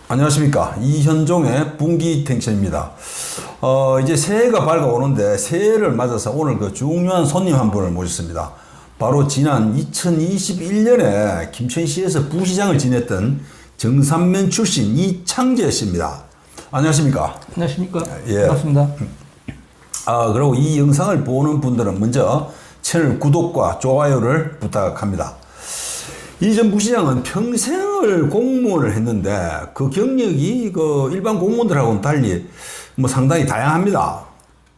안녕하십니까. 이현종의 분기탱천입니다. 이제 새해가 밝아오는데 새해를 맞아서 오늘 그 중요한 손님 한 분을 모셨습니다. 바로 지난 2021년에 김천시에서 부시장을 지냈던 정산면 출신 이창재 씨입니다. 안녕하십니까. 안녕하십니까. 예. 반갑습니다. 그리고 이 영상을 보는 분들은 먼저 채널 구독과 좋아요를 부탁합니다. 이 전 부시장은 평생을 공무원을 했는데 그 경력이 그 일반 공무원들하고는 달리 뭐 상당히 다양합니다.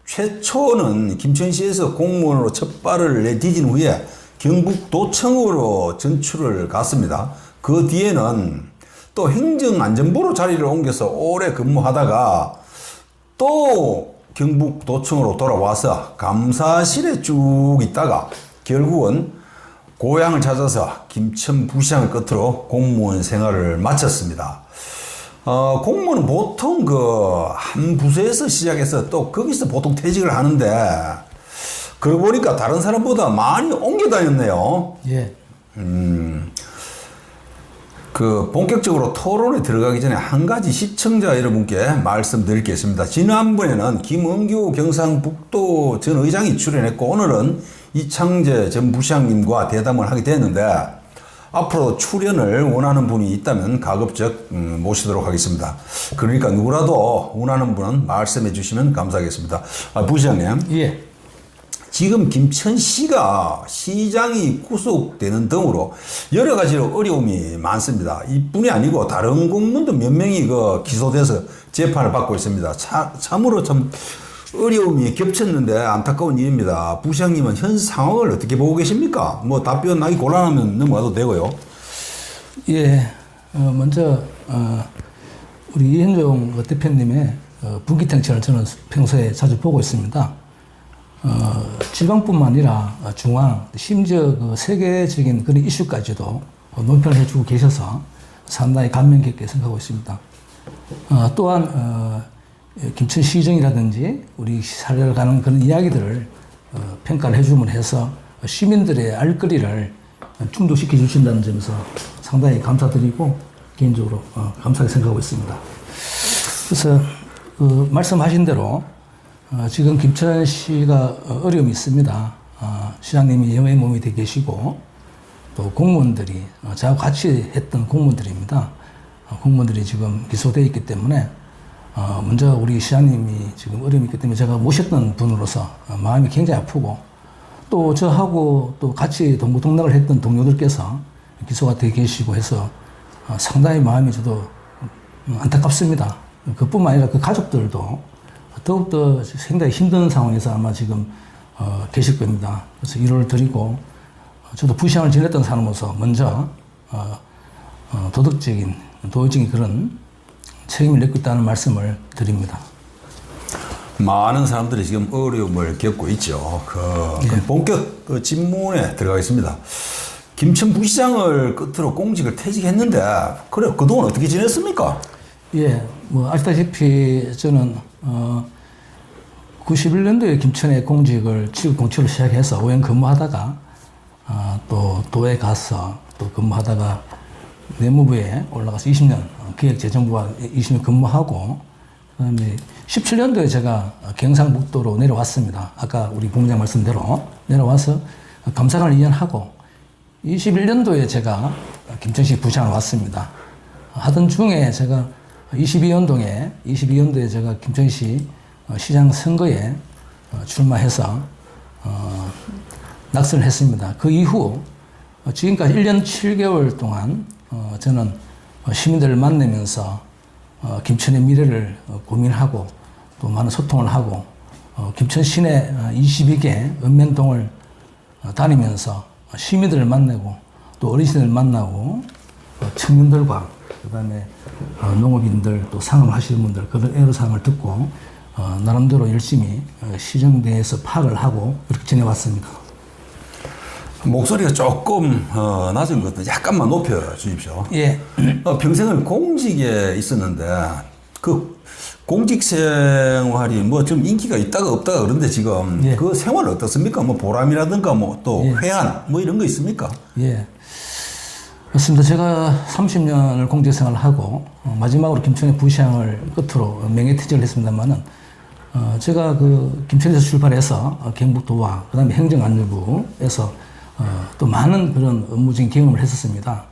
최초는 김천시에서 공무원으로 첫 발을 내디딘 후에 경북도청으로 전출을 갔습니다. 그 뒤에는 또 행정안전부로 자리를 옮겨서 오래 근무하다가 또 경북도청으로 돌아와서 감사실에 쭉 있다가 결국은 고향을 찾아서 김천 부시장을 끝으로 공무원 생활을 마쳤습니다. 공무원은 보통 그 한 부서에서 시작해서 또 거기서 보통 퇴직을 하는데 그러고 보니까 다른 사람보다 많이 옮겨 다녔네요. 예. 그 본격적으로 토론에 들어가기 전에 한 가지 시청자 여러분께 말씀드릴 게 있습니다. 지난번에는 김은규 경상북도 전 의장이 출연했고 오늘은 이창재 전 부시장님과 대담을 하게 됐는데 앞으로 출연을 원하는 분이 있다면 가급적 모시도록 하겠습니다. 그러니까 누구라도 원하는 분은 말씀해 주시면 감사하겠습니다. 부시장님. 예. 지금 김천시가 시장이 구속되는 등으로 여러 가지로 어려움이 많습니다. 이뿐이 아니고 다른 공무원도 몇 명이 그 기소돼서 재판을 받고 있습니다. 참으로 참 어려움이 겹쳤는데 안타까운 일입니다. 부시장님은 현 상황을 어떻게 보고 계십니까? 뭐 답변하기 곤란하면 넘어가도 되고요. 예. 먼저 우리 이현종 대표님의 분기탱천을 저는 평소에 자주 보고 있습니다. 지방뿐만 아니라 중앙, 심지어 그 세계적인 그런 이슈까지도 논평을 해주고 계셔서 상당히 감명 깊게 생각하고 있습니다. 또한 김천시정이라든지 우리 사회를 가는 그런 이야기들을 평가를 해주면 해서 시민들의 알거리를 충족시켜 주신다는 점에서 상당히 감사드리고 개인적으로 감사하게 생각하고 있습니다. 그래서 말씀하신 대로 지금 김천시가 어려움이 있습니다. 시장님이 영의 몸이 되어 계시고 또 공무원들이 저하고 같이 했던 공무원들입니다. 공무원들이 지금 기소되어 있기 때문에 먼저 우리 시장님이 지금 어려움이 있기 때문에 제가 모셨던 분으로서 마음이 굉장히 아프고 또 저하고 또 같이 동고동락을 했던 동료들께서 기소가 되어 계시고 해서 상당히 마음이 저도 안타깝습니다. 그뿐만 아니라 그 가족들도 더욱더 상당히 힘든 상황에서 아마 지금 계실 겁니다. 그래서 위로를 드리고 저도 부시장을 지냈던 사람으로서 먼저 도덕적인 그런 책임을 냈고 있다는 말씀을 드립니다. 많은 사람들이 지금 어려움을 겪고 있죠. 그럼 본격 질문에 들어가겠습니다. 김천 부시장을 끝으로 공직을 퇴직했는데 그래 그동안 어떻게 지냈습니까? 예, 뭐 아시다시피 저는 91년도에 김천에 취업 공채로 시작해서 5년 근무하다가 또 도에 가서 또 근무하다가 내무부에 올라가서 20년 기획재정부와 20년 근무하고 그다음에 17년도에 제가 경상북도로 내려왔습니다. 아까 우리 본부장 말씀대로 내려와서 감사관을 2년 하고 21년도에 제가 김천시 부시장을 왔습니다. 하던 중에 제가 22년도에 제가 김천시 시장 선거에 출마해서 낙선을 했습니다. 그 이후 지금까지 1년 7개월 동안 저는 시민들을 만나면서 김천의 미래를 고민하고 또 많은 소통을 하고 김천 시내 22개 읍면동을 다니면서 시민들을 만나고 또 어르신들을 만나고 청년들과 그다음에 농업인들 또 상업하시는 분들 그런 애로사항을 듣고 나름대로 열심히 시정 내에서 파악을 하고 그렇게 지내왔습니다. 목소리가 조금 낮은 것도 약간만 높여 주십시오. 예. 평생을 공직에 있었는데 그 공직 생활이 뭐 좀 인기가 있다가 없다가 그런데 지금 예. 그 생활은 어떻습니까? 뭐 보람이라든가 뭐 또 예. 회한 뭐 이런 거 있습니까? 예. 맞습니다. 제가 30년을 공직생활을 하고 마지막으로 김천의 부시장을 끝으로 명예퇴직을 했습니다만은 제가 그 김천에서 출발해서 경북도와 그다음에 행정안전부에서 또 많은 그런 업무적인 경험을 했었습니다.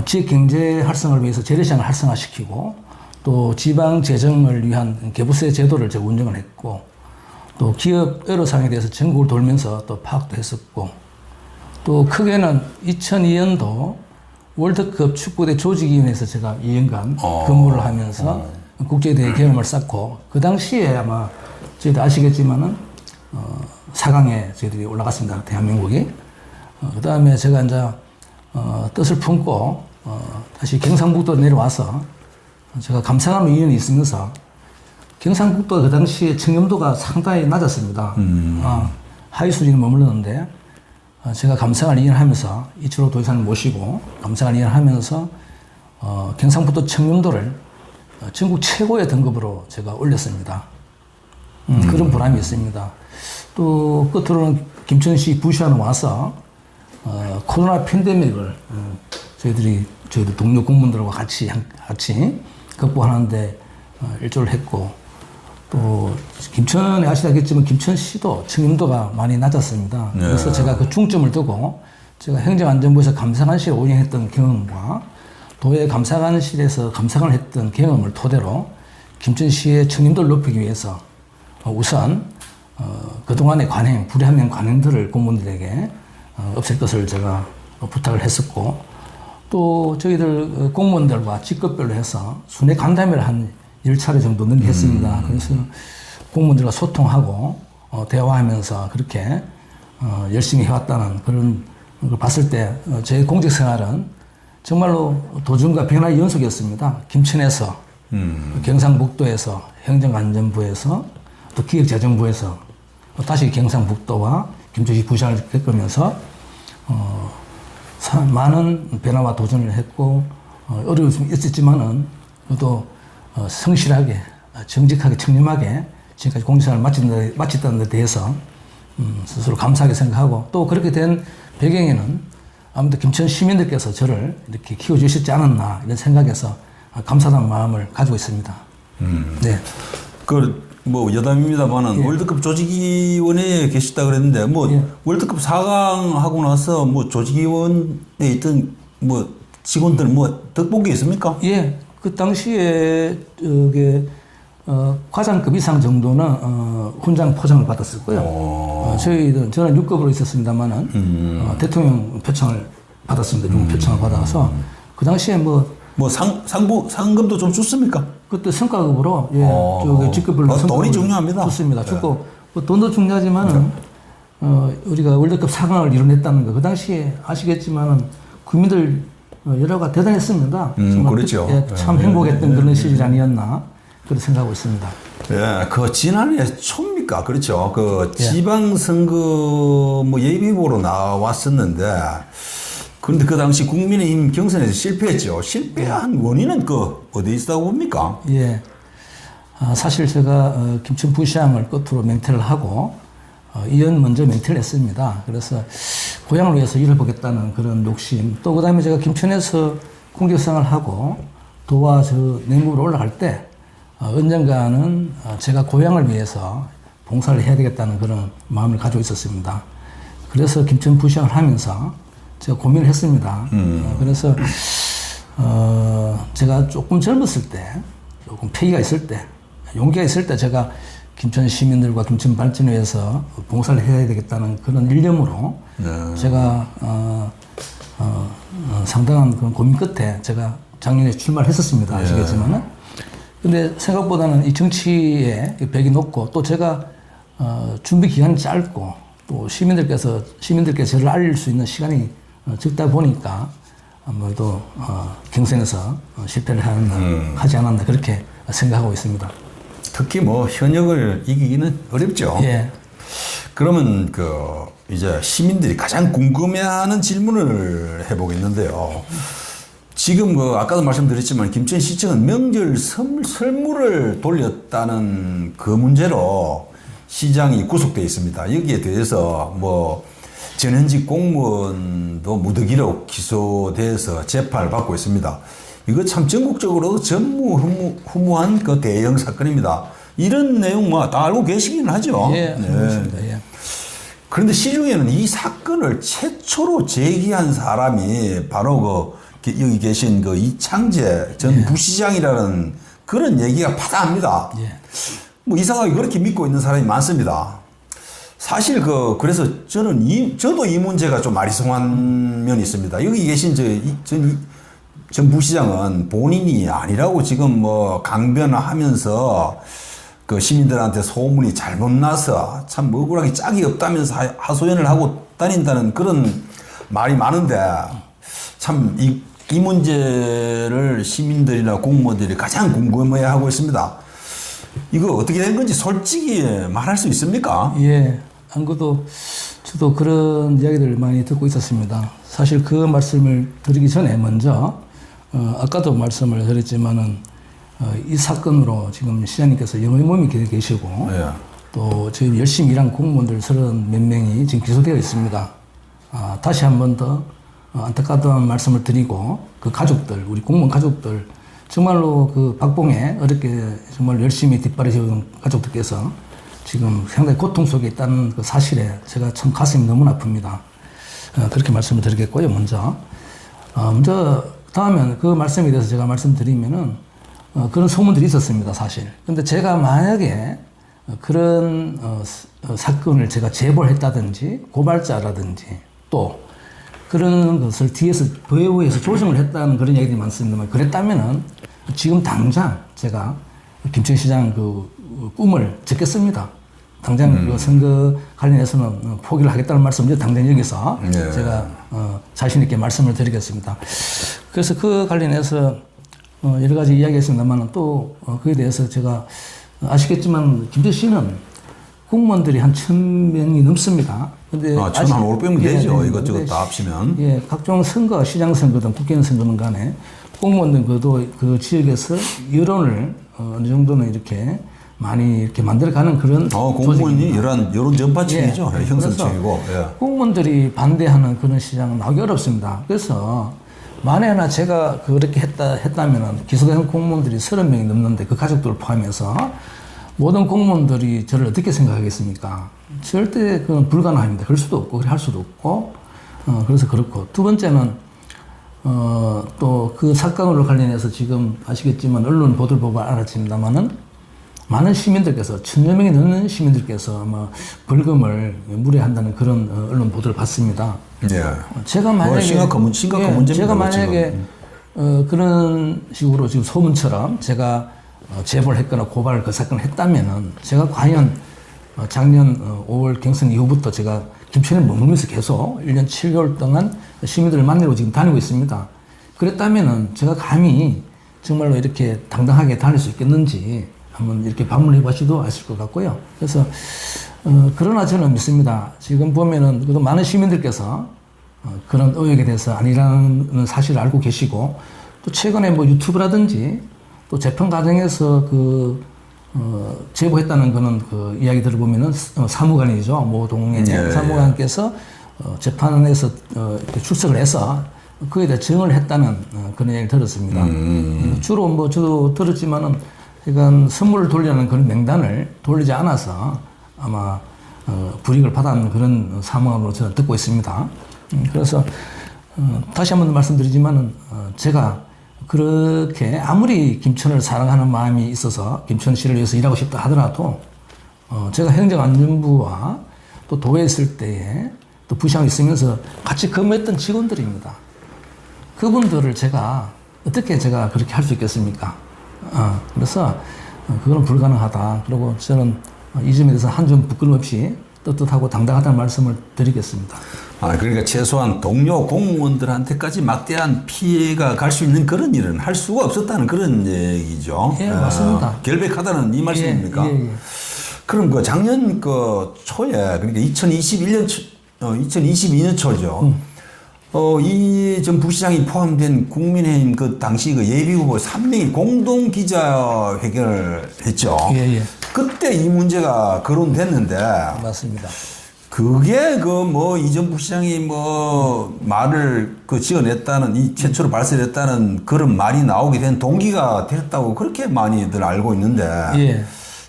지역 경제 활성화를 위해서 재래시장을 활성화시키고 또 지방 재정을 위한 개부세 제도를 제가 운영을 했고 또 기업 애로사항에 대해서 전국을 돌면서 또 파악도 했었고 또 크게는 2002년도 월드컵 축구대 조직위원회에서 제가 2년간 근무를 하면서 국제대회 경험을 쌓고 그 당시에 아마 저희도 아시겠지만은 4강에 저희들이 올라갔습니다. 대한민국이. 그 다음에 제가 이제 뜻을 품고 다시 경상북도로 내려와서 제가 감사감 위원이 있으면서 경상북도가 그 당시에 청렴도가 상당히 낮았습니다. 하위 수준에 머물렀는데 제가 감사관 위원하면서 이철호 도지사를 모시고 감사관 위원하면서 경상북도 청렴도를 전국 최고의 등급으로 제가 올렸습니다. 그런 보람이 있습니다. 또 끝으로는 김천시 부시장으로 와서 코로나 팬데믹을 저희들 동료 공무원들과 같이 극복하는데 일조를 했고 또 김천에 아시다겠지만 김천시도 청렴도가 많이 낮았습니다. 그래서 제가 그 중점을 두고 제가 행정안전부에서 감사관실을 운영했던 경험과 도의 감사관실에서 감사관을 했던 경험을 토대로 김천시의 청렴도를 높이기 위해서 우선 그동안의 관행, 불합리한 관행들을 공무원들에게 없앨 것을 제가 부탁을 했었고 또 저희들 공무원들과 직급별로 해서 순회 간담회를 한 10차례 정도 했습니다. 그래서 공무원들과 소통하고 대화하면서 그렇게 열심히 해왔다는 그런 걸 봤을 때 제 공직 생활은 정말로 도전과 변화의 연속이었습니다. 김천에서 경상북도에서 행정안전부에서 또 기획재정부에서 다시 경상북도와 김천시 부시장을 겪으면서 많은 변화와 도전을 했고 어려움이 있었지만은 또 성실하게 정직하게 청렴하게 지금까지 공직생활을 마쳤다는 데 대해서 스스로 감사하게 생각하고 또 그렇게 된 배경에는 아무래도 김천 시민들께서 저를 이렇게 키워주셨지 않았나 이런 생각에서 감사하다는 마음을 가지고 있습니다. 네. 뭐 여담입니다만은 월드컵 조직위원회에 계시다 그랬는데 월드컵 4강 하고 나서 뭐 조직위원회에 있던 뭐 직원들 뭐 덕본 게 있습니까? 예. 그 당시에 과장급 이상 정도는 훈장 포장을 받았을 거예요. 저는 6급으로 있었습니다만은 대통령 표창을 받았습니다. 표창을 받아서 그 당시에 상금도 좀 줬습니까? 그때 성과급으로 직급별로 돈이 중요합니다. 좋습니다. 주고 돈도 중요하지만은 우리가 월드컵 4강을 이뤄냈다는 거 그 당시에 아시겠지만은 국민들 여러가 대단했습니다. 그렇죠. 참 행복했던 그런 시절이 아니었나 그렇게 생각하고 있습니다. 예, 지난해 초입니까? 그렇죠. 지방선거 예비후보로 나왔었는데 그런데 그 당시 국민의힘 경선에서 실패했죠. 실패한 원인은 어디에 있다고 봅니까? 예. 사실 제가 김천 부시장을 끝으로 맹퇴를 하고 이연 먼저 맹퇴를 했습니다. 그래서 고향을 위해서 일을 보겠다는 그런 욕심 또 그다음에 제가 김천에서 공직생활을 하고 도와 내무로 올라갈 때 언젠가는 제가 고향을 위해서 봉사를 해야 되겠다는 그런 마음을 가지고 있었습니다. 그래서 김천 부시장을 하면서 제가 고민을 했습니다. 그래서 제가 조금 젊었을 때, 조금 패기가 있을 때, 용기가 있을 때 제가 김천 시민들과 김천 발전을 위해서 봉사를 해야 되겠다는 그런 일념으로 제가 상당한 그런 고민 끝에 제가 작년에 출마를 했었습니다. 아시겠지만은. 근데 생각보다는 이 정치에 벽이 높고 또 제가 준비 기간이 짧고 또 시민들께 저를 알릴 수 있는 시간이 적다 보니까 아무래도 경선에서 실패를 하지 않았나 그렇게 생각하고 있습니다. 특히 현역을 이기기는 어렵죠. 예. 그러면 이제 시민들이 가장 궁금해하는 질문을 해보겠는데요. 지금 아까도 말씀드렸지만 김천시청은 명절 설물을 돌렸다는 그 문제로 시장이 구속되어 있습니다. 여기에 대해서 전현직 공무원도 무더기로 기소돼서 재판을 받고 있습니다. 이거 참 전국적으로 전무후무한 그 대형 사건입니다. 이런 내용 뭐 다 알고 계시긴 하죠. 예, 그렇습니다. 예. 그런데 시중에는 이 사건을 최초로 제기한 사람이 바로 여기 계신 그 이창재 전 부시장이라는 그런 얘기가 파다합니다. 예. 뭐 이상하게 그렇게 믿고 있는 사람이 많습니다. 사실 그래서 저도 이 문제가 좀 아리송한 면이 있습니다. 여기 계신 전 부시장은 본인이 아니라고 지금 뭐 강변하면서 그 시민들한테 소문이 잘못 나서 참 억울하게 짝이 없다면서 하소연을 하고 다닌다는 그런 말이 많은데 참 이 문제를 시민들이나 공무원들이 가장 궁금해 하고 있습니다. 이거 어떻게 된 건지 솔직히 말할 수 있습니까? 예. 안 그래도 저도 그런 이야기들을 많이 듣고 있었습니다. 사실 그 말씀을 드리기 전에 먼저 아까도 말씀을 드렸지만은 이 사건으로 지금 시장님께서 영의몸이 계시고 예. 또 지금 열심히 일한 공무원들 30 몇 명이 지금 기소되어 있습니다. 다시 한 번 더 안타까운 말씀을 드리고 그 가족들, 우리 공무원 가족들 정말로 그 박봉에 어렵게 정말 열심히 뒷발을 세우는 가족들께서 지금 상당히 고통 속에 있다는 그 사실에 제가 참 가슴이 너무 아픕니다. 그렇게 말씀을 드리겠고요, 먼저. 먼저 다음엔 그 말씀에 대해서 제가 말씀드리면은 그런 소문들이 있었습니다, 사실. 근데 제가 만약에 그런 사건을 제가 제보를 했다든지 고발자라든지 또 그런 것을 뒤에서 배후에서 조정을 했다는 그런 얘기들이 많습니다만 그랬다면은 지금 당장 제가 김천시장 그 꿈을 짓겠습니다. 당장 그 선거 관련해서는 포기를 하겠다는 말씀을 당장 여기서 제가 자신 있게 말씀을 드리겠습니다. 그래서 그 관련해서 여러 가지 이야기했습니다만 또 그에 대해서 제가 아시겠지만 김천시는 공무원들이 한 1,000명이 넘습니다. 근데 1,500명 되죠. 이것저것 다 합치면. 예, 각종 선거, 시장 선거든 국회의원 선거든 간에 공무원들 그 지역에서 여론을 어느 정도는 이렇게 많이 이렇게 만들어가는 그런 공무원이 여론 전파층이죠. 예, 형성층이고. 예. 공무원들이 반대하는 그런 시장은 나오기 어렵습니다. 그래서 만에나 제가 그렇게 했다면 기소된 공무원들이 30명이 넘는데 그 가족들을 포함해서 모든 공무원들이 저를 어떻게 생각하겠습니까? 절대 그건 불가능합니다. 그럴 수도 없고, 할 수도 없고, 그래서 그렇고. 두 번째는, 또 그 사건으로 관련해서 지금 아시겠지만 언론 보도를 보고 알았습니다만은 많은 시민들께서, 1,000여 명이 넘는 시민들께서 아마 벌금을 물어한다는 그런 언론 보도를 봤습니다. 예. 제가 만약에. 심각한 문제입니다. 제가 만약에, 그런 식으로 지금 소문처럼 제가 제보를 했거나 고발을 그 사건을 했다면은 제가 과연 작년 5월 경선 이후부터 제가 김천에 머물면서 계속 1년 7개월 동안 시민들을 만나고 지금 다니고 있습니다. 그랬다면은 제가 감히 정말로 이렇게 당당하게 다닐 수 있겠는지 한번 이렇게 방문해 보시도 아실 것 같고요. 그래서 그러나 저는 믿습니다. 지금 보면은 그래도 많은 시민들께서 그런 의혹에 대해서 아니라는 사실을 알고 계시고 또 최근에 뭐 유튜브라든지 또 재판 과정에서 제보했다는 그런 그 이야기들을 보면은 사무관이죠. 모동의 사무관께서 재판에서 출석을 해서 그에 대해 증언을 했다는 그런 얘기를 들었습니다. 주로 뭐 저도 들었지만은 그러니까 선물을 돌리는 그런 명단을 돌리지 않아서 아마 불이익을 받았는 그런 사무관으로 저는 듣고 있습니다. 그래서 다시 한 번 말씀드리지만은 제가 그렇게 아무리 김천을 사랑하는 마음이 있어서 김천시를 위해서 일하고 싶다 하더라도 제가 행정안전부와 또 도에 있을 때에 또 부시장에 있으면서 같이 근무했던 직원들입니다. 그분들을 어떻게 제가 그렇게 할 수 있겠습니까? 그래서 그거는 불가능하다. 그리고 저는 이 점에 대해서 한 점 부끄럼 없이 떳떳하고 당당하다는 말씀을 드리겠습니다. 그러니까 최소한 동료 공무원들한테까지 막대한 피해가 갈 수 있는 그런 일은 할 수가 없었다는 그런 얘기죠. 예, 맞습니다. 결백하다는 이 말씀입니까? 예. 그럼 작년 초에, 그러니까 2022년 초죠. 이 전 부시장이 포함된 국민의힘 그 당시 그 예비후보 3명이 공동 기자회견을 했죠. 예. 그때 이 문제가 거론됐는데. 맞습니다. 그게 그 뭐 이정부 시장이 뭐 말을 그 지어냈다는 이 최초로 발설했다는 그런 말이 나오게 된 동기가 됐다고 그렇게 많이들 알고 있는데 예.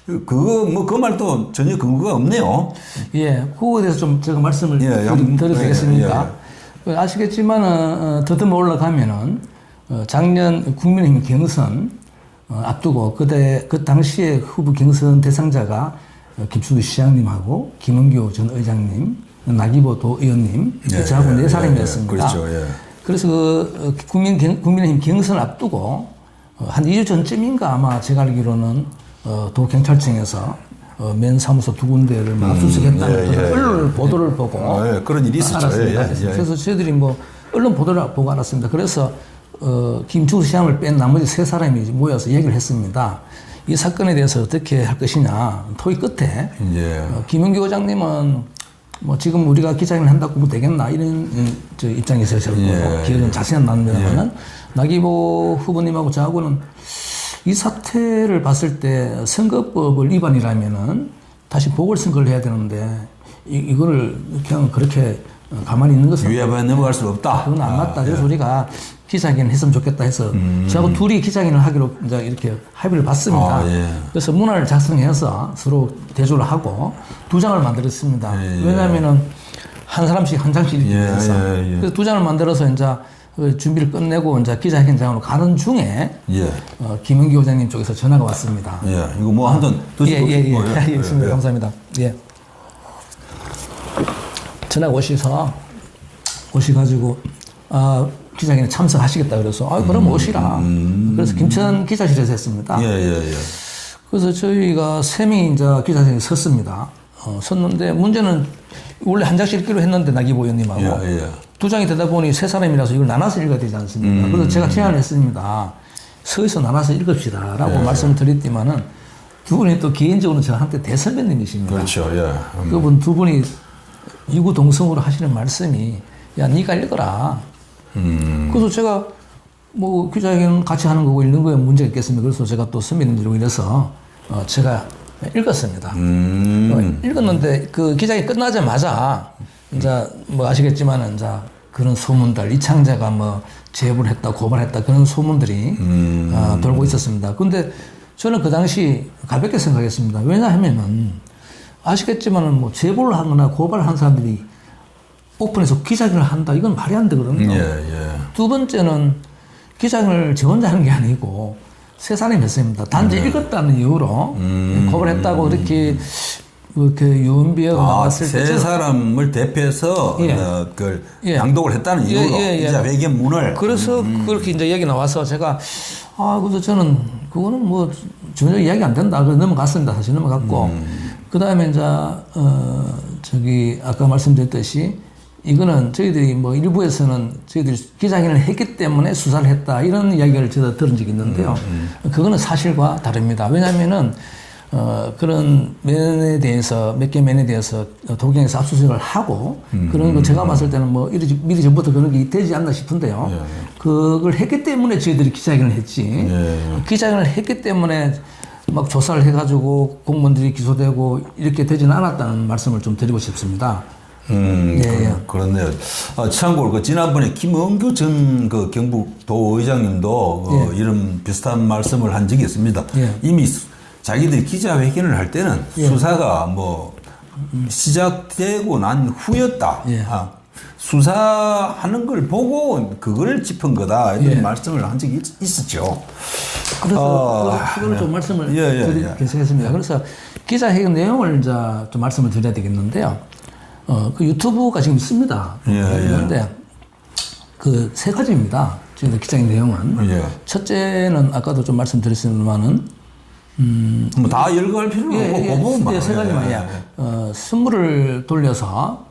그거 뭐 그 말도 전혀 근거가 없네요. 예, 그거에 대해서 좀 제가 말씀을 드려도 되겠습니까? 아시겠지만, 더듬어 올라가면은, 작년 국민의힘 경선 앞두고 그 당시에 후보 경선 대상자가 김충도 시장님하고 김은교 전 의장님, 나기보 도의원님, 저하고 네 사람이었습니다. 그렇죠. 예. 그래서 국민의힘 경선 앞두고 한 2주 전쯤인가 아마 제가 알기로는 도경찰청에서 맨 사무소 두 군데를 압수수색했다는 그런 언론 보도를 보고 그런 일이 있었죠. 알았습니다. 그래서 저희들이 뭐 언론 보도를 보고 알았습니다. 그래서 김충수 시장을 뺀 나머지 세 사람이 모여서 얘기를 했습니다. 이 사건에 대해서 어떻게 할 것이냐 토의 끝에 김은교 의장님은 뭐 지금 우리가 기자회견 한다고 뭐 되겠나 이런 저 입장이 있으셨고 기억은 자세히 안 납니다만은 나기보 후보님하고 저하고는 이 사태를 봤을 때 선거법을 위반이라면은 다시 보궐선거를 해야 되는데 이거를 그냥 그렇게 가만히 있는 것은 위협에 넘어갈 수 없다. 그건 안 맞다. 그래서 우리가 기자회견 했으면 좋겠다 해서 저하고 둘이 기자회견을 하기로 이제 이렇게 합의를 봤습니다. 그래서 문화를 작성해서 서로 대조를 하고 두 장을 만들었습니다. 왜냐하면은 한 사람씩 한 장씩 이렇게 해서 그래서 두 장을 만들어서 이제 준비를 끝내고 이제 기자회견장으로 가는 중에 김은기 회장님 쪽에서 전화가 왔습니다. 이거 뭐 한잔 드시고 있습니다. 감사합니다. 전화가 오셔가지고 기자회견에 참석하시겠다 그래서 그럼 오시라. 그래서 김천 기자실에서 했습니다. 그래서 저희가 세 명이 이제 기자회견에 섰습니다. 섰는데 문제는 원래 한 장씩 읽기로 했는데 나기보 의원님하고 두 장이 되다 보니 세 사람이라서 이걸 나눠서 읽어야 되지 않습니까? 그래서 제가 제안을 했습니다. 서에서 나눠서 읽읍시다라고 말씀을 드렸지만은 두 분이 또 개인적으로 저한테 대선배님이십니다. 그렇죠. 그분 두 분이 이구동성으로 하시는 말씀이 야 네가 읽어라. 그래서 제가 뭐 기자회견 같이 하는 거고 읽는 거에 문제가 있겠습니까? 그래서 제가 또 선배님들이고 이래서 제가 읽었습니다. 읽었는데 그 기자회견 끝나자마자 이제 뭐 아시겠지만은 이제 그런 소문들 이창자가 뭐 제보를 했다 고발했다 그런 소문들이 돌고 있었습니다. 근데 저는 그 당시 가볍게 생각했습니다. 왜냐하면은 아시겠지만은 뭐 제보를 하거나 고발을 한 사람들이 오픈해서 기자회견을 한다 이건 말이 안 되거든요. 두 번째는 기자회견을 저 혼자 하는 게 아니고 세 사람이 했습니다. 단지 읽었다는 이유로 고발했다고 이렇게 유언비어가 나왔을 때 세 사람을 대표해서 그걸 양독을 했다는 이유로 기자회견문을 그래서 그렇게 이제 얘기 나와서 제가 그래서 저는 그거는 뭐 전혀 이야기 안 된다. 그래서 넘어갔습니다. 사실 넘어갔고 그 다음에 이제 저기 아까 말씀드렸듯이 이거는 저희들이 뭐 일부에서는 저희들이 기자회견을 했기 때문에 수사를 했다 이런 이야기를 제가 들은 적이 있는데요. 그거는 사실과 다릅니다. 왜냐하면은 그런 면에 대해서 몇 개 면에 대해서 도경에서 압수수색을 하고 그런 거 제가 봤을 때는 뭐 미리 전부터 그런 게 되지 않나 싶은데요. 그걸 했기 때문에 저희들이 기자회견을 했지. 기자회견을 했기 때문에 막 조사를 해가지고 공무원들이 기소되고 이렇게 되지는 않았다는 말씀을 좀 드리고 싶습니다. 그렇네요. 참고로 그 지난번에 김은규 전 그 경북도 의장님도 이런 비슷한 말씀을 한 적이 있습니다. 이미 자기들이 기자회견을 할 때는 수사가 뭐 시작되고 난 후였다. 수사하는 걸 보고 그걸 짚은 거다. 이런 말씀을 한 적이 있었죠. 그래서 그걸 좀 말씀을 드리겠습니다. 그래서 기자회견 내용을 이제 좀 말씀을 드려야 되겠는데요. 그 유튜브가 지금 있습니다. 그런데 그 세 가지입니다. 지금 기자회견 내용은. 첫째는 아까도 좀 말씀드렸습니다만은 뭐 다 읽어갈 필요는 없고 세 가지만 선물을 돌려서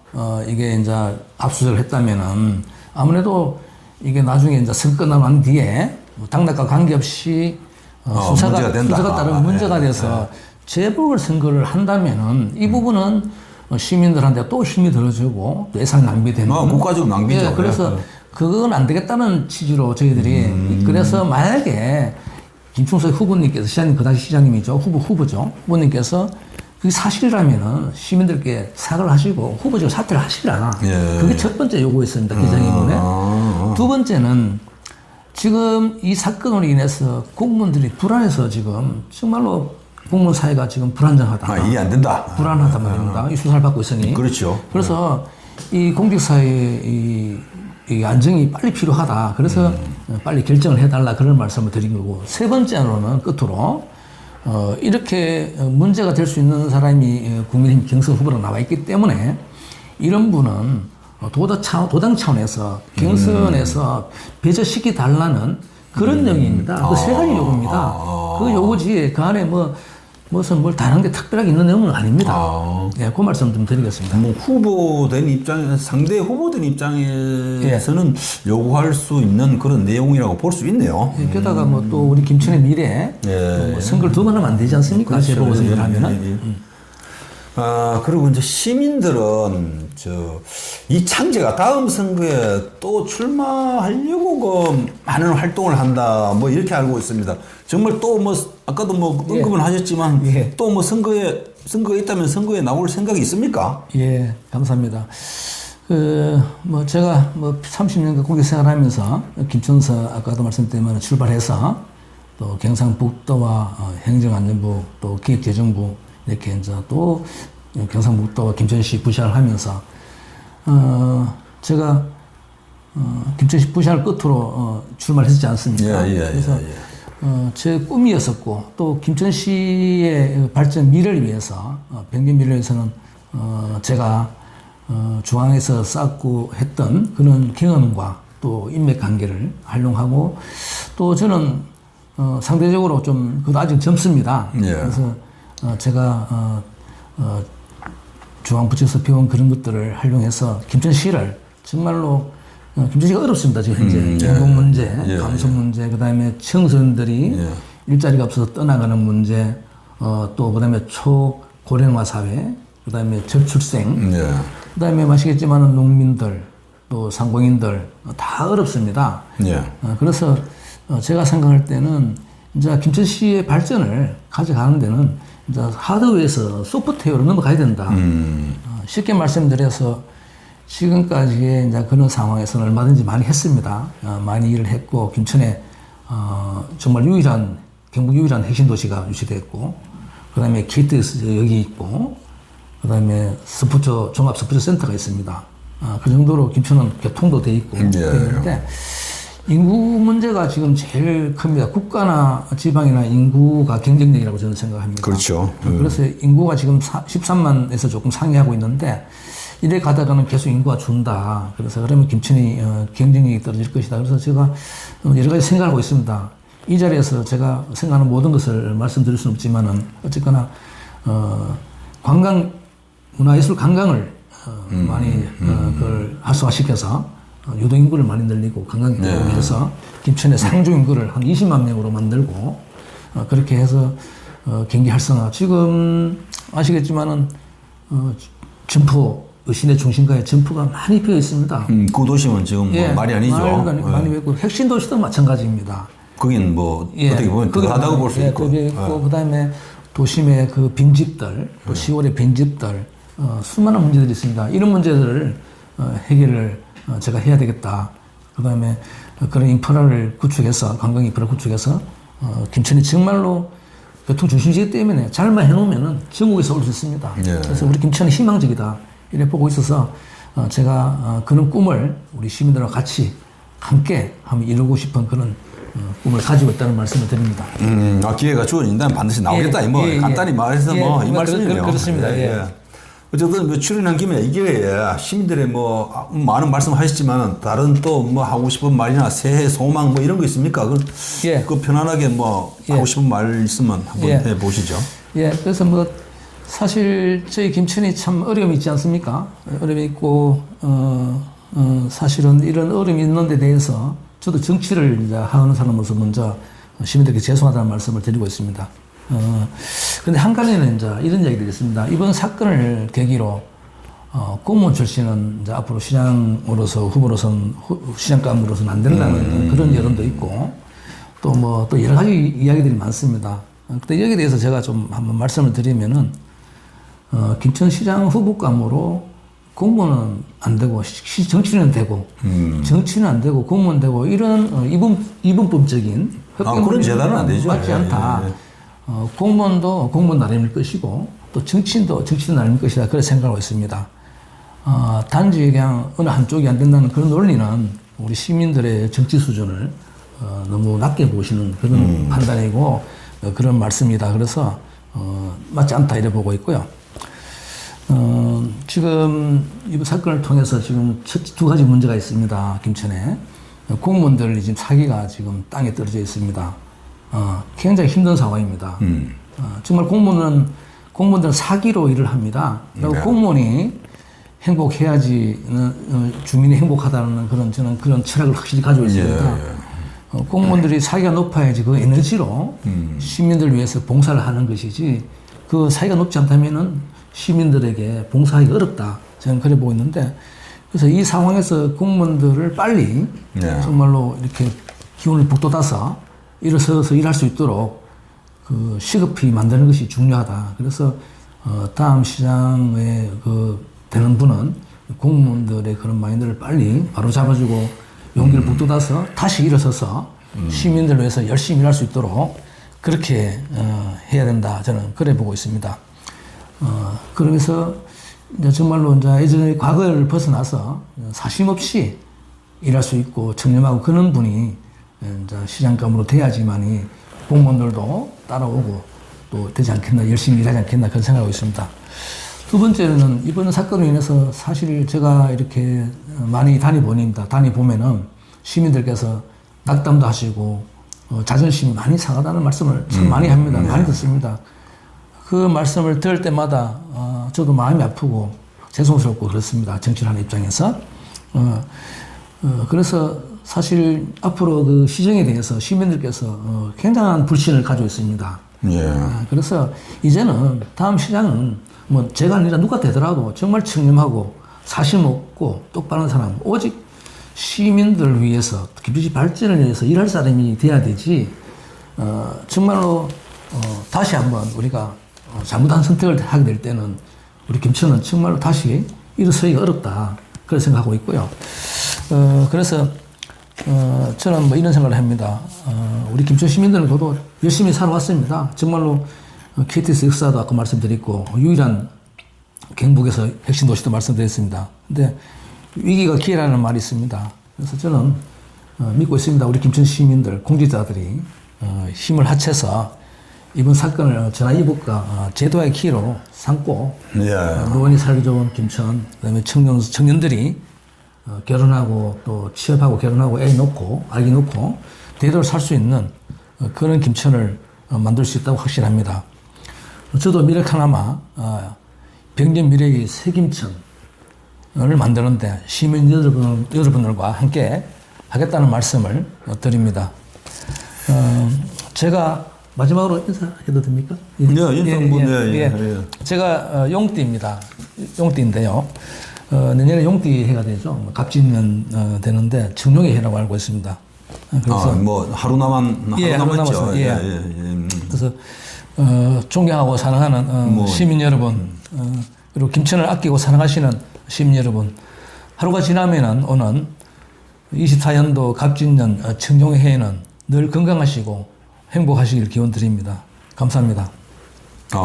이게 이제 압수수색을 했다면은 아무래도 이게 나중에 이제 선거 끝나고 뒤에 당락과 관계없이 수사가 따른 문제가 돼서 재보궐 선거를 한다면은 이 부분은 시민들한테 또 힘이 들어주고 예산 낭비되는 국가적 낭비죠. 그래서 그건 안 되겠다는 취지로 저희들이 그래서 만약에 김충석 후보님께서 시장님 그 당시 시장님이죠 후보죠 후보님께서 그게 사실이라면은 시민들께 사과를 하시고 후보직을 사퇴를 하시라. 예. 그게 첫 번째 요구였습니다. 기자회견에. 두 번째는 지금 이 사건으로 인해서 공무원들이 불안해서 지금 정말로 공무원 사회가 지금 불안정하다. 이해 안 된다. 불안하단 말입니다. 이 수사를 받고 있으니. 그렇죠. 그래서 이 공직사회의 이 안정이 빨리 필요하다. 그래서 빨리 결정을 해달라. 그런 말씀을 드린 거고. 세 번째로는 끝으로, 이렇게 문제가 될 수 있는 사람이 국민의힘 경선 후보로 나와 있기 때문에 이런 분은 도당 차원에서 경선에서 배제시키 달라는 그런 내용입니다. 그 세 가지 요구입니다. 그 요구지 그 안에 무슨 뭘 다른 게 특별하게 있는 내용은 아닙니다. 예, 그 말씀 좀 드리겠습니다. 뭐 후보된 입장, 상대 후보된 입장에서는 요구할 수 있는 그런 내용이라고 볼 수 있네요. 예, 게다가 뭐 또 우리 김천의 미래 뭐 선거를 두 번 하면 안 되지 않습니까? 그렇죠. 재보궐선거를 하면은. 그리고 이제 시민들은 이창재가 다음 선거에 또 출마하려고 많은 활동을 한다 뭐 이렇게 알고 있습니다. 정말 또 아까도 언급은 하셨지만 또 선거에 있다면 선거에 나올 생각이 있습니까? 예, 감사합니다. 제가 30년간 공직 생활하면서 김천서 아까도 말씀드렸지만 출발해서 또 경상북도와 행정안전부 또 기획재정부 이렇게 이제 또 경상북도와 김천시 부시를 하면서 제가 김천시 부시를 끝으로 출마를 했지 않습니까? 그래서 제 꿈이었었고 또 김천시의 발전 미래를 위해서 변경 미래를 위해서는 제가 중앙에서 쌓고 했던 그런 경험과 또 인맥 관계를 활용하고 또 저는 상대적으로 좀 그것도 아직 젊습니다. 그래서 제가 중앙부처에서 배운 그런 것들을 활용해서 김천시를 정말로 김천시가 어렵습니다. 지금 현재 인공 문제, 감성 문제, 그다음에 청소년들이 일자리가 없어서 떠나가는 문제, 또 그다음에 초고령화 사회, 그다음에 저출생, 그다음에 아시겠지만은 농민들 또 상공인들 다 어렵습니다. 그래서 제가 생각할 때는 이제 김천시의 발전을 가져가는 데는 이제 하드웨어에서 소프트웨어로 넘어가야 된다. 쉽게 말씀드려서 지금까지의 이제 그런 상황에서는 얼마든지 많이 했습니다. 많이 일을 했고 김천에 정말 경북 유일한 핵심 도시가 유치됐고, 그다음에 KTX 여기 있고, 그다음에 종합 스포츠 센터가 있습니다. 그 정도로 김천은 교통도 돼 있고 그런데 인구 문제가 지금 제일 큽니다. 국가나 지방이나 인구가 경쟁력이라고 저는 생각합니다. 그렇죠. 그래서 인구가 지금 13만에서 조금 상회하고 있는데 이래 가다가는 계속 인구가 준다. 그래서 그러면 김천이 경쟁력이 떨어질 것이다. 그래서 제가 여러 가지 생각하고 있습니다. 이 자리에서 제가 생각하는 모든 것을 말씀드릴 수는 없지만은 어쨌거나 문화예술 관광을 많이 그걸 활성화시켜서 유동 인구를 많이 늘리고 관광 쪽으로 해서 김천의 상주 인구를 한 20만 명으로 만들고 그렇게 해서 경기 활성화. 지금 아시겠지만은 점포 시내 중심가에 점포가 많이 피어 있습니다. 그 도시는 지금 말이 아니죠. 많이 있고 핵심 도시도 마찬가지입니다. 거긴 어떻게 보면 대단하다고 볼 수 있고. 그다음에 도심의 그 빈집들, 또 시골의 빈집들, 수많은 문제들이 있습니다. 이런 문제들을 해결을 제가 해야 되겠다. 그다음에 그런 인프라를 구축해서 관광 인프라 구축해서 김천이 정말로 교통 중심지이기 때문에 잘만 해놓으면은 전국에서 올 수 있습니다. 그래서 우리 김천은 희망적이다. 이래 보고 있어서 제가 그런 꿈을 우리 시민들과 같이 함께 한번 이루고 싶은 그런 꿈을 가지고 있다는 말씀을 드립니다. 기회가 주어진다면 반드시 나오겠다. 간단히 말해서 이 말씀이네요. 그렇습니다. 어쨌든 출연한 김에 이게 시민들의 많은 말씀하셨지만 다른 또 하고 싶은 말이나 새해 소망 이런 거 있습니까? 그 편안하게 하고 싶은 말 있으면 한번 해보시죠. 그래서 사실 저희 김천이 참 어려움이 있지 않습니까? 어려움이 있고 사실은 이런 어려움이 있는 데 대해서 저도 정치를 이제 하는 사람으로서 먼저 시민들께 죄송하다는 말씀을 드리고 있습니다. 근데 한간에는 이제 이런 이야기들이 있습니다. 이번 사건을 계기로 공무원 출신은 이제 앞으로 후보로서는 시장감으로서는 안 된다는 그런 여론도 있고 또 여러 가지 이야기들이 많습니다. 근데 여기에 대해서 제가 좀 한번 말씀을 드리면은 김천시장 후보감으로 공무원은 안 되고 정치는 되고 정치는 안 되고 공무원 되고 이런 이분법적인 그런 재단은 안 되죠. 맞지 예, 않다. 예. 공무원도 공무원 나름일 것이고 또 정치인도 정치인 나름일 것이다. 그렇게 생각하고 있습니다. 단지 그냥 어느 한쪽이 안 된다는 그런 논리는 우리 시민들의 정치 수준을 너무 낮게 보시는 그런 판단이고 그런 말씀이다. 그래서 맞지 않다 이래 보고 있고요. 지금 이번 사건을 통해서 지금 두 가지 문제가 있습니다. 김천에 공무원들 지금 사기가 지금 땅에 떨어져 있습니다. 굉장히 힘든 상황입니다. 정말 공무원들은 사기로 일을 합니다. 그리고 네. 공무원이 행복해야지 주민이 행복하다는 저는 그런 철학을 확실히 가지고 있습니다. 공무원들이 사기가 높아야지 그 에너지로 시민들을 위해서 봉사를 하는 것이지 그 사기가 높지 않다면은 시민들에게 봉사하기가 어렵다. 저는 그래 보고 있는데 그래서 이 상황에서 공무원들을 빨리 정말로 이렇게 기운을 북돋아서 일어서서 일할 수 있도록 그 시급히 만드는 것이 중요하다. 그래서 다음 시장에 되는 분은 공무원들의 그런 마인드를 빨리 바로 잡아주고 용기를 북돋아서 다시 일어서서 시민들을 위해서 열심히 일할 수 있도록 그렇게 해야 된다. 저는 그래 보고 있습니다. 그러면서 이제 정말로 이제 예전의 과거를 벗어나서 사심 없이 일할 수 있고 청렴하고 그런 분이 이제 시장감으로 돼야지만이 공무원들도 따라오고 또 되지 않겠나, 열심히 일하지 않겠나 그런 생각하고 있습니다. 두 번째는 이번 사건으로 인해서 사실 제가 이렇게 많이 다니보면은 시민들께서 낙담도 하시고 자존심이 많이 상하다는 말씀을 참 많이 합니다. 많이 듣습니다. 그 말씀을 들을 때마다 저도 마음이 아프고 죄송스럽고 그렇습니다. 정치하는 입장에서. 그래서 사실 앞으로 그 시정에 대해서 시민들께서 굉장한 불신을 가지고 있습니다. 그래서 이제는 다음 시장은 뭐 제가 아니라 누가 되더라도 정말 청렴하고 사심 없고 똑바른 사람, 오직 시민들을 위해서 김천시 발전을 위해서 일할 사람이 돼야 되지. 정말로 다시 한번 우리가 잘못한 선택을 하게 될 때는 우리 김천은 정말로 다시 일어서기가 어렵다. 그렇게 생각하고 있고요. 그래서 저는 뭐 이런 생각을 합니다. 우리 김천 시민들은 저도 열심히 살아왔습니다. 정말로 KTX 역사도 아까 말씀드렸고 유일한 경북에서 핵심 도시도 말씀드렸습니다. 근데 위기가 기회라는 말이 있습니다. 그래서 저는 믿고 있습니다. 우리 김천 시민들, 공직자들이 힘을 합쳐서 이번 사건을 전화위복과 제도의 기회로 삼고 노원이 살기 좋은 김천, 그다음에 청년들이 결혼하고 또 취업하고 결혼하고 아기 놓고 대대로 살 수 있는 그런 김천을 만들 수 있다고 확신합니다. 저도 미래카 하나마 병전 미래의 새 김천을 만드는데 시민 여러분들과 함께 하겠다는 말씀을 드립니다. 제가 마지막으로 인사해도 됩니까? 제가 용띠입니다. 용띠인데요. 내년에 용띠 해가 되죠. 갑진년 되는데 청룡의 해라고 알고 있습니다. 그래서 뭐 하루 남았죠. 그래서 존경하고 사랑하는 시민 여러분, 그리고 김천을 아끼고 사랑하시는 시민 여러분, 하루가 지나면은 오는 24년도 갑진년 청룡의 해에는 늘 건강하시고 행복하시길 기원 드립니다. 감사합니다.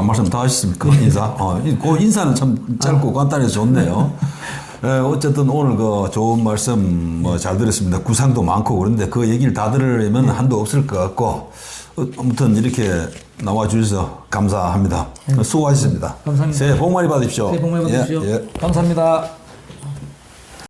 말씀 다 하셨습니까? 인사? 그 인사는 참 짧고 간단해서 좋네요. 어쨌든 오늘 그 좋은 말씀 잘 들었습니다. 구상도 많고 그런데 그 얘기를 다 들으려면 한도 없을 것 같고 아무튼 이렇게 나와주셔서 감사합니다. 수고하셨습니다. 감사합니다. 새해 복 많이 받으십시오. 새해 복 많이 받으십시오. 감사합니다.